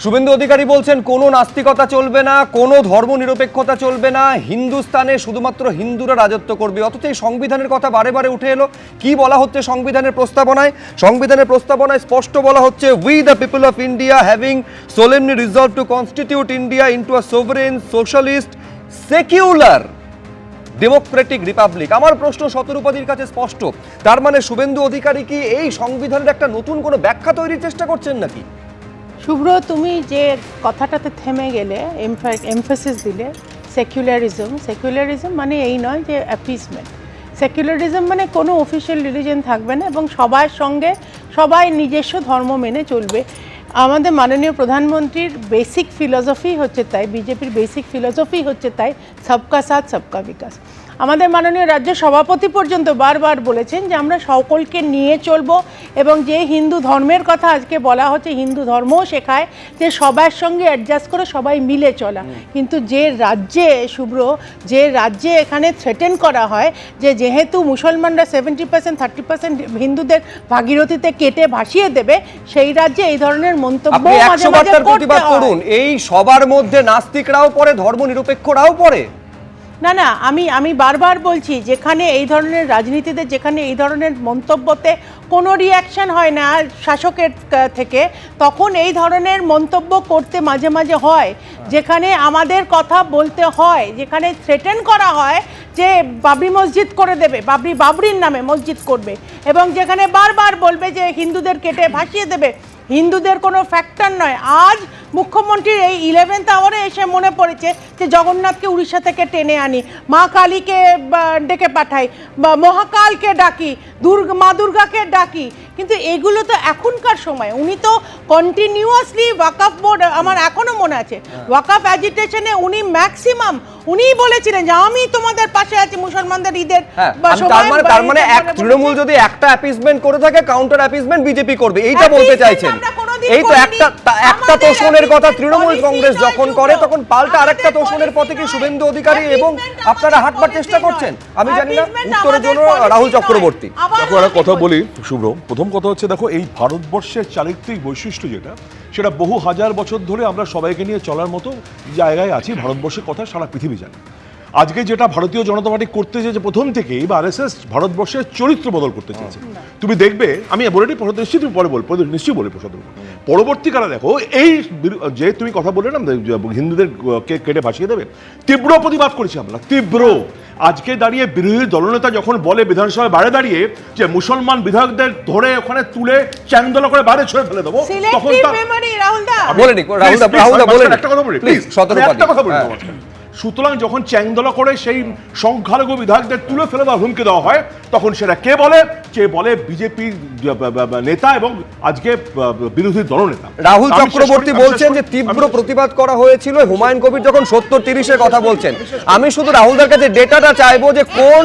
শুভেন্দু অধিকারী বলছেন কোনো নাস্তিকতা চলবে না, কোনো ধর্মনিরপেক্ষতা চলবে না, হিন্দুস্তানে শুধুমাত্র হিন্দুরা রাজত্ব করবে। অথচ এই সংবিধানের কথা বারে বারে উঠে এলো। কি বলা হচ্ছে সংবিধানের প্রস্তাবনায়? সংবিধানের প্রস্তাবনায় স্পষ্ট বলা হচ্ছে, we the people of India having সোলেমলি resolve two constitute India into a sovereign socialist secular Democratic Republic. আমার প্রশ্ন শতরূপাদির কাছে স্পষ্ট, তার মানে শুভেন্দু অধিকারী কি এই সংবিধানের একটা নতুন কোনো ব্যাখ্যা তৈরির চেষ্টা করছেন নাকি? শুভ্র, তুমি যে কথাটাতে থেমে গেলে, এমফাসিস দিলে সেকুলারিজম মানে এই নয় যে অ্যাপিসমেন্ট। সেকুলারিজম মানে কোনো অফিসিয়াল রিলিজন থাকবে না এবং সবার সঙ্গে সবাই নিজস্ব ধর্ম মেনে চলবে। আমাদের মাননীয় প্রধানমন্ত্রীর বেসিক ফিলসফি হচ্ছে তাই, বিজেপির বেসিক ফিলসফি হচ্ছে তাই, সবকা সাথ সবকা বিকাশ। আমাদের মাননীয় রাজ্য সভাপতি পর্যন্ত বারবার বলেছেন যে আমরা সকলকে নিয়ে চলবো এবং যে হিন্দু ধর্মের কথা আজকে বলা হচ্ছে, হিন্দু ধর্মও শেখায় যে সবার সঙ্গে অ্যাডজাস্ট করে সবাই মিলে চলা। কিন্তু যে রাজ্যে শুভ্র, যে রাজ্যে এখানে থ্রেটেন করা হয় যে যেহেতু মুসলমানরা 70% 30% হিন্দুদের ভাগীরথীতে কেটে ভাসিয়ে দেবে, সেই রাজ্যে এই ধরনের মন্তব্য মাঝে মাঝে করতে হয়। এই সবার মধ্যে নাস্তিকরাও পড়ে, ধর্মনিরপেক্ষরাও পড়ে। না না, আমি বারবার বলছি, যেখানে এই ধরনের রাজনীতিতে, যেখানে এই ধরনের মন্তব্যতে কোনো রিয়াকশন হয় না শাসকের থেকে, তখন এই ধরনের মন্তব্য করতে মাঝে মাঝে হয়। যেখানে আমাদের কথা বলতে হয়, যেখানে থ্রেটেন করা হয় যে বাবরি মসজিদ করে দেবে, বাবরির নামে মসজিদ করবে, এবং যেখানে বারবার বলবে যে হিন্দুদের কেটে ভাসিয়ে দেবে, হিন্দুদের কোনো ফ্যাক্টর নয়। আজ মুখ্যমন্ত্রীর এই 11th আওয়ারে এসে মনে পড়েছে যে জগন্নাথকে উড়িষ্যা থেকে টেনে আনি, মা কালীকে ডেকে পাঠাই, বা মহাকালকে ডাকি, মা দুর্গাকে ডাকি। কিন্তু এগুলো তো এখনকার সময়। উনি তো কন্টিনিউয়াসলি ওয়াকফ বোর্ড, আমার এখনও মনে আছে ওয়াকফ অ্যাজিটেশনে উনি ম্যাক্সিমাম উনিই বলেছিলেন যে আমি তোমাদের পাশে আছি মুসলমানদের ঈদের। তার মানে তৃণমূল যদি একটা অ্যাপিসমেন্ট করে থাকে, কাউন্টার অ্যাপিসমেন্ট বিজেপি করবে, এইটা বলতে চাইছেন? এই তো একটা তোষণের কথা তৃণমূল কংগ্রেস যখন করে, তখন পাল্টা আরেকটা তোষণের পথে কি শুভেন্দু অধিকারী এবং আপনারা হাঁটবার চেষ্টা করছেন? আমি জানি না, উত্তরের জন্য রাহুল চক্রবর্তী। দেখো, একটা কথা বলি শুভ্র। প্রথম কথা হচ্ছে, দেখো এই ভারতবর্ষের চারিত্রিক বৈশিষ্ট্য যেটা, সেটা বহু হাজার বছর ধরে আমরা সবাইকে নিয়ে চলার মতো জায়গায় আছি। ভারতবর্ষের কথা সারা পৃথিবী জানে। আজকে যেটা ভারতীয় জনতা পার্টি করতে চেয়েছে প্রথম থেকেই, বা আরএসএস ভারতবর্ষের চরিত্র বদল করতে চেয়েছে। তুমি দেখবে, আমি বলে নিশ্চয়ই তুমি পরে নিশ্চয়ই বলে প্রসাদ। পরবর্তীকালে দেখো, এই যে তুমি কথা বললে না হিন্দুদের কেটে ভাসিয়ে দেবে, তীব্র প্রতিবাদ করেছি আমরা, তীব্র। আজকে দাঁড়িয়ে বিরোধী দলনেতা যখন বলে বিধানসভায় বাইরে দাঁড়িয়ে যে মুসলমান বিধায়কদের ধরে ওখানে তুলে চ্যাংদোলা করে বাইরে ছুঁড়ে ফেলে দেবো, তখন একটা কথা বলি। সুতরাং যখন চ্যাংদোলা করে সেই সংখ্যালঘু বিধায়কদের তুলে ফেলে দেওয়ার হুমকি দেওয়া হয়, তখন সেটা কে বলে? যে বলে বিজেপির নেতা এবং আজকে বিরোধী দলনেতা রাহুল চক্রবর্তী বলছেন যে তীব্র প্রতিবাদ করা হয়েছিল। হুমায়ুন কবির যখন 70-30-এর কথা বলছেন, আমি শুধু রাহুলদার কাছে ডেটাটা চাইবো যে কোন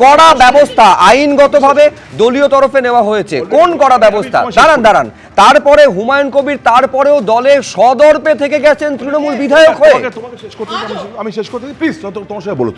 কড়া ব্যবস্থা আইনগতভাবে দলীয় তরফে নেওয়া হয়েছে, কোন কড়া ব্যবস্থা? দাঁড়ান, তারপরে হুমায়ুন কবির তারপরেও দলের সদর্পে থেকে গেছেন তৃণমূল বিধায়ক হয়ে। আমি শেষ করতে প্লিজ, তোমার সাথে বলো।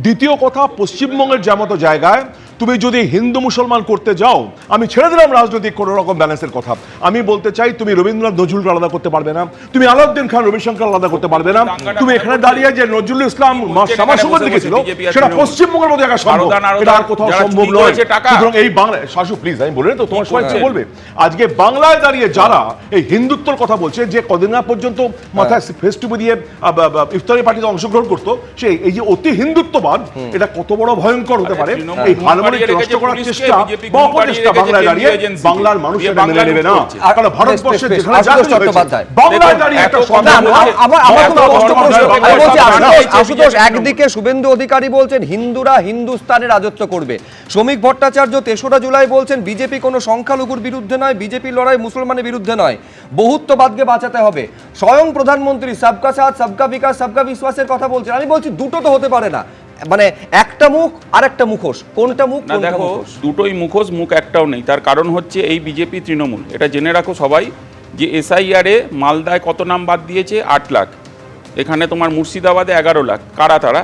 দ্বিতীয় কথা, পশ্চিমবঙ্গের যে মতো জায়গায় তুমি যদি হিন্দু মুসলমান করতে যাও, আমি ছেড়ে দিলাম রাজনৈতিক কোনো রকম ব্যালেন্সের কথা, আমি বলতে চাই তুমি রবীন্দ্রনাথ নজরুলকে আলাদা করতে পারবে না, তুমি আলাউদ্দিন খান রবিশঙ্কর আলাদা করতে পারবে না। তুমি এখানে দাঁড়িয়ে যে নজরুল ইসলাম শ্যামাসুন্দর লিখেছিল, সেটা পশ্চিমবঙ্গের মধ্যে একা সম্ভব, এটা আর কোথাও সম্ভব নয়। সুতরাং এই বাংলা শাশু প্লিজ, আমি বলে তো তোমার সবাই বলবে, আজকে বাংলায় দাঁড়িয়ে যারা এই হিন্দুত্বর কথা বলছে, যে কদিন না পর্যন্ত মাথায় ফেস টুপি দিয়ে ইফতারি পার্টিতে অংশগ্রহণ করতো, সেই এই যে অতি হিন্দুত্ববাদ, এটা কত বড় ভয়ঙ্কর হতে পারে। এই হারমোনিক নষ্ট করার চেষ্টা বা অপচেষ্টা বাংলায় দাঁড়িয়ে বাংলার মানুষ এটা মেনে নেবে না। কারণ ভারতবর্ষের যেখানে বাংলায় দাঁড়িয়ে একটা আশুতোষ, একদিকে শুভেন্দু অধিকারী বলছেন হিন্দুরা হিন্দুস্তানে রাজত্ব করবে, শ্রমিক ভট্টাচার্য ৩রা জুলাই বলছেন বিজেপি কোনো সংখ্যালঘুর বিরুদ্ধে নয়, বিজেপির লড়াই মুসলমানের বিরুদ্ধে নয়, বহুত্ববাদকে বাঁচাতে হবে। স্বয়ং প্রধানমন্ত্রী সবকা সাথ সবকা বিকাশ সবকা বিশ্বাসের কথা বলছেন। আমি বলছি দুটো তো হতে পারে না, মানে একটা মুখ আর একটা মুখোশ। কোনটা মুখ? না দেখো, দুটোই মুখোশ, মুখ একটাও নেই। তার কারণ হচ্ছে এই বিজেপি তৃণমূল, এটা জেনে রাখো সবাই, যে এসআইআরে মালদায় কত নাম বাদ দিয়েছে? 8 লাখ। এখানে তোমার মুর্শিদাবাদে 11 লাখ। কারা তারা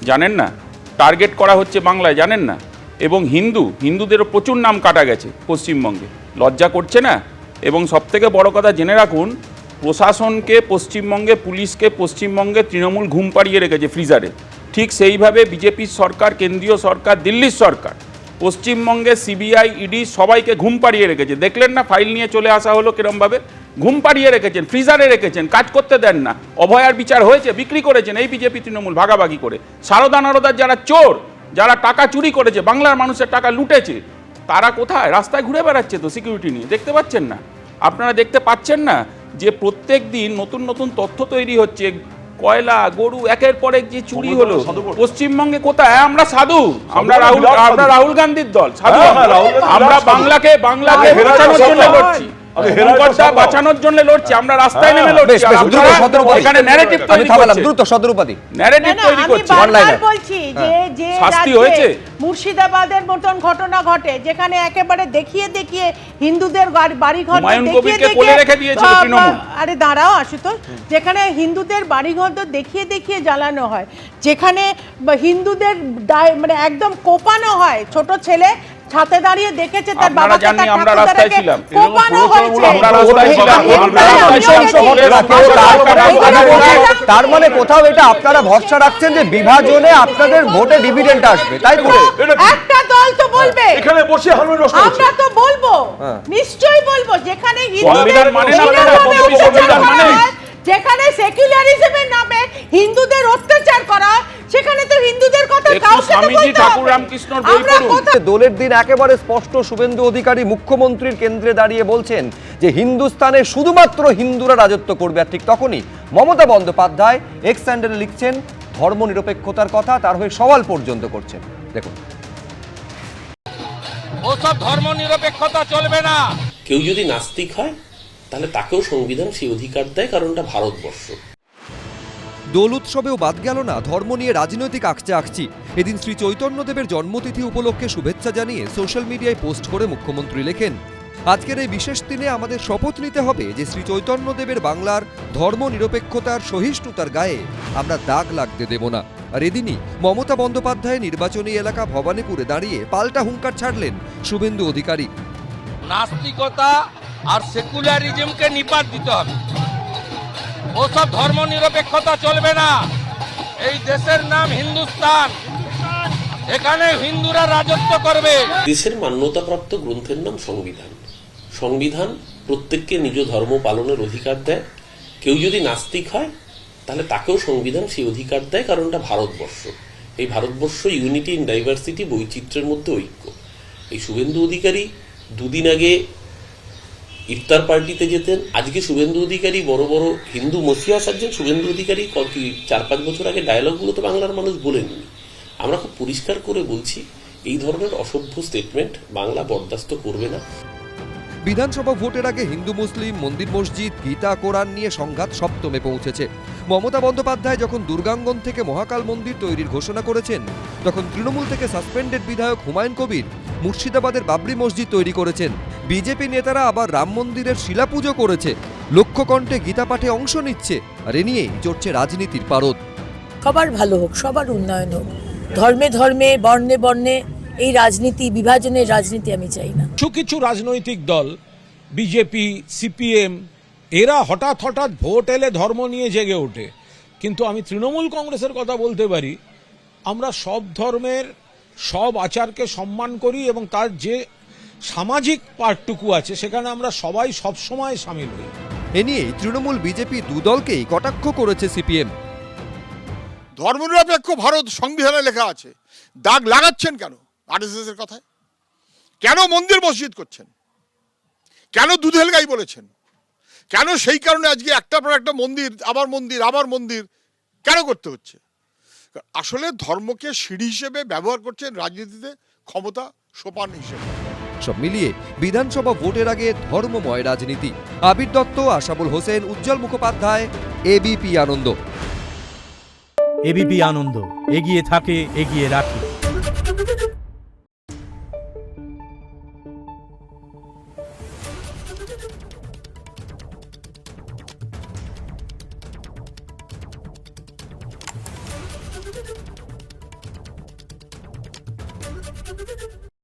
জানেন না? টার্গেট করা হচ্ছে বাংলায়, জানেন না? এবং হিন্দুদেরও প্রচুর নাম কাটা গেছে পশ্চিমবঙ্গে, লজ্জা করছে না? এবং সবথেকে বড় কথা জেনে রাখুন, প্রশাসনকে পশ্চিমবঙ্গে, পুলিশকে পশ্চিমবঙ্গে তৃণমূল ঘুম পাড়িয়ে রেখেছে ফ্রিজারে, ঠিক সেইভাবে বিজেপির সরকার, কেন্দ্রীয় সরকার, দিল্লির সরকার পশ্চিমবঙ্গে সিবিআই, ইডি সবাইকে ঘুম পাড়িয়ে রেখেছে। দেখলেন না ফাইল নিয়ে চলে আসা হলো কিরমভাবে? ঘুম পাড়িয়ে রেখেছেন, ফ্রিজারে রেখেছেন, কাজ করতে দেন না। অভয়ার বিচার হয়েছে, বিক্রি করেছেন এই বিজেপি তৃণমূল ভাগাভাগি করে। সারদা নারদার যারা চোর, যারা টাকা চুরি করেছে, বাংলার মানুষের টাকা লুটেছে, তারা কোথায়? রাস্তায় ঘুরে বেড়াচ্ছে তো সিকিউরিটি নিয়ে, দেখতে পাচ্ছেন না? আপনারা দেখতে পাচ্ছেন না যে প্রত্যেক দিন নতুন নতুন তথ্য তৈরি হচ্ছে, কয়লা, গরু, একের পর এক যে চুরি হলো পশ্চিমবঙ্গে। কোথায়? আমরা সাধু, আমরা রাহুল গান্ধীর দল সাধু। আমরা বাংলাকে বাঁচানোর জন্য লড়ছি, বাঁচানোর জন্য লড়ছি, আমরা রাস্তায় নেমে লড়ছি। এখানে ন্যারেটিভ তৈরি করছে, দ্রুত সদরূপাধি ন্যারেটিভ তৈরি করছে। বলছি যে শাস্তি হয়েছে। মুর্শিদাবাদের মতন ঘটনা ঘটে, যেখানে একেবারে দেখিয়ে দেখিয়ে হিন্দুদের বাড়িঘর হুমায়ুন কবিরকে কোলে রেখে দিয়েছিল তৃণমূল। আরে দাঁড়াও আশুতোষ, যেখানে হিন্দুদের বাড়িঘর দেখিয়ে দেখিয়ে জ্বালানো হয়, যেখানে হিন্দুদের মানে একদম কোপানো হয়, ছোট ছেলে ছাতে দাঁড়িয়ে দেখেছে তার বাবাকে তার ঠাকুরদাকে কোপানো হয়েছে। তার মানে কোথাও এটা আপনারা ভরসা রাখছেন যে বিভাজনে আপনাদের ভোটে ডিভিডেন্ড আসবে, তাই তো? একটা দল তো বলবে, এখানে বসে হারুন নষ্ট হচ্ছে। আমরা তো বলবো, নিশ্চয়ই বলবো, যেখানে সংবিধান মানে না, সংবিধান মানে যেখানে সেকুলারিজমের নামে হিন্দুদের অত্যাচার করা হয়, সেখানে তো হিন্দুদের কথা কাউকে স্বামীজি ঠাকুর রামকৃষ্ণর বই পড়ুন। দোলের দিন একেবারে স্পষ্ট শুভেন্দু অধিকারী মুখ্যমন্ত্রীর কেন্দ্রে দাঁড়িয়ে বলছেন যে হিন্দুস্তানে শুধুমাত্র হিন্দুরা রাজত্ব করবে। আর ঠিক তখনই মমতা বন্দ্যোপাধ্যায় এক্স স্যান্ডেলে লিখছেন ধর্মনিরপেক্ষতার কথা, তার হয়ে সওয়াল পর্যন্ত করছেন। দেখুন, ওসব ধর্মনিরপেক্ষতা চলবে না। কেউ যদি নাস্তিক হয় তাহলে তাকেও সংবিধান সেই অধিকার দেয়, কারণ এটা ভারতবর্ষ। দোল উৎসবেও বাদ গেল না ধর্ম নিয়ে রাজনৈতিক আকচি। এদিন শ্রী চৈতন্যদেবের জন্মতিথি উপলক্ষে শুভেচ্ছা জানিয়ে সোশ্যাল মিডিয়ায় পোস্ট করে মুখ্যমন্ত্রী লেখেন, আজকের এই বিশেষ দিনে আমাদের শপথ নিতে হবে যে শ্রী চৈতন্যদেবের বাংলার ধর্ম নিরপেক্ষতার, সহিষ্ণুতার গায়ে আমরা দাগ লাগতে দেব না। আর এদিনই মমতা বন্দ্যোপাধ্যায়ের নির্বাচনী এলাকা ভবানীপুরে দাঁড়িয়ে পাল্টা হুঙ্কার ছাড়লেন শুভেন্দু অধিকারী। নাস্তিকতা আর সেকুলারিজমকে নিপাত দিতে হবে। ওসব ধর্মনিরপেক্ষতা চলবে না। এই দেশের নাম হিন্দুস্তান, এখানে হিন্দুরা রাজত্ব করবে। দেশের মান্যতাপ্রাপ্ত গ্রন্থের নাম সংবিধান। সংবিধান প্রত্যেককে নিজ ধর্ম পালনের অধিকার দেয়। কেউ যদি নাস্তিক হয় তাহলে তাকেও সংবিধান সেই অধিকার দেয়, কারণ এটা ভারতবর্ষ। এই ভারতবর্ষ ইউনিটি ইন ডাইভার্সিটি, বৈচিত্র্যের মধ্যে ঐক্য। এই শুভেন্দু অধিকারী দুদিন আগে ইফতার পার্টিতে যেতেন, আজকে শুভেন্দু অধিকারী বড় বড় হিন্দু মসিহা সাজছেন। শুভেন্দু অধিকারী 4-5 বছর আগে ডায়ালগগুলো তো বাংলার মানুষ বলেননি। আমরা খুব পরিষ্কার করে বলছি, এই ধরনের অসভ্য স্টেটমেন্ট বাংলা বরদাস্ত করবে না। বিধানসভা ভোটের আগে হিন্দু মুসলিম, মন্দির মসজিদ, গীতা কোরআন নিয়ে সংঘাত সপ্তমে পৌঁছেছে। মমতা বন্দ্যোপাধ্যায় যখন দুর্গাঙ্গন থেকে মহাকাল মন্দির তৈরির ঘোষণা করেছেন, তখন তৃণমূল থেকে সাসপেন্ডেড বিধায়ক হুমায়ুন কবির মুর্শিদাবাদের বাবরি মসজিদ তৈরি করেছেন। বিজেপি নেতারা আবার রাম মন্দিরের শিলাপুজো করেছে, লক্ষ্যকণ্ঠে গীতা পাঠে অংশ নিচ্ছে। আর এ নিয়েই চড়ছে রাজনীতির পারদ। সবার ভালো হোক, সবার উন্নয়ন হোক, ধর্মে ধর্মে, বর্ণে বর্ণে এই রাজনীতি, বিভাজনের রাজনীতি আমি চাই না। কিছু রাজনৈতিক দল, বিজেপি, সিপিএম, এরা হঠাৎ ভোট এলে ধর্ম নিয়ে জেগে ওঠে। কিন্তু আমি তৃণমূল কংগ্রেসের কথা বলতে পারি, আমরা সব ধর্মের সব আচারকে সম্মান করি এবং তার যে সামাজিক পার্টটুকু আছে সেখানে আমরা সবাই সবসময় সামিল হই। এ নিয়েই তৃণমূল, বিজেপি দুদলকেই কটাক্ষ করেছে সিপিএম। ধর্মনিরপেক্ষ ভারত সংবিধানে লেখা আছে, দাগ লাগাচ্ছেন কেন আরএসএস এর কথায়? কেন মন্দির মসজিদ করছেন? কেন দুধেল গাই বলেছেন? কেন সেই কারণে আজকে একটার পর একটা মন্দির, আবার মন্দির, আবার মন্দির কেন করতে হচ্ছে? আসলে ধর্মকে সিঁড়ি হিসেবে ব্যবহার করছেন রাজনীতিতে, ক্ষমতা সোপান হিসেবে। সব মিলিয়ে বিধানসভা ভোটের আগে ধর্মময় রাজনীতি। আবির দত্ত, আশাবুল হোসেন, উজ্জ্বল মুখোপাধ্যায়, এবিপি আনন্দ। এবিপি আনন্দ, এগিয়ে থাকে, এগিয়ে রাখে।